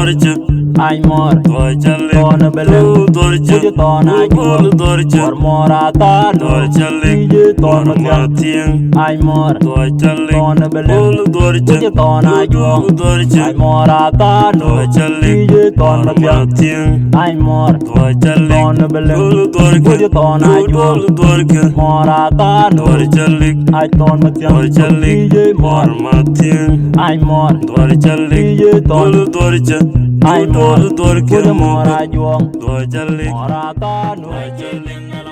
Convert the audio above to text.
dorje ai mor dor challe ton belen dorje je ton ai dorje mor morata dor challe je ton matien ai mor dor challe ton belen dorje je ton ai dorje ai morata dor challe je ton matien ai mor dor challe ton belen dorje je ton ai dorje morata dor challe ai ton dor challe je mor matien ai mor dor challe je ton dorje ai mor dorje je mor ai dor challe morata dor challe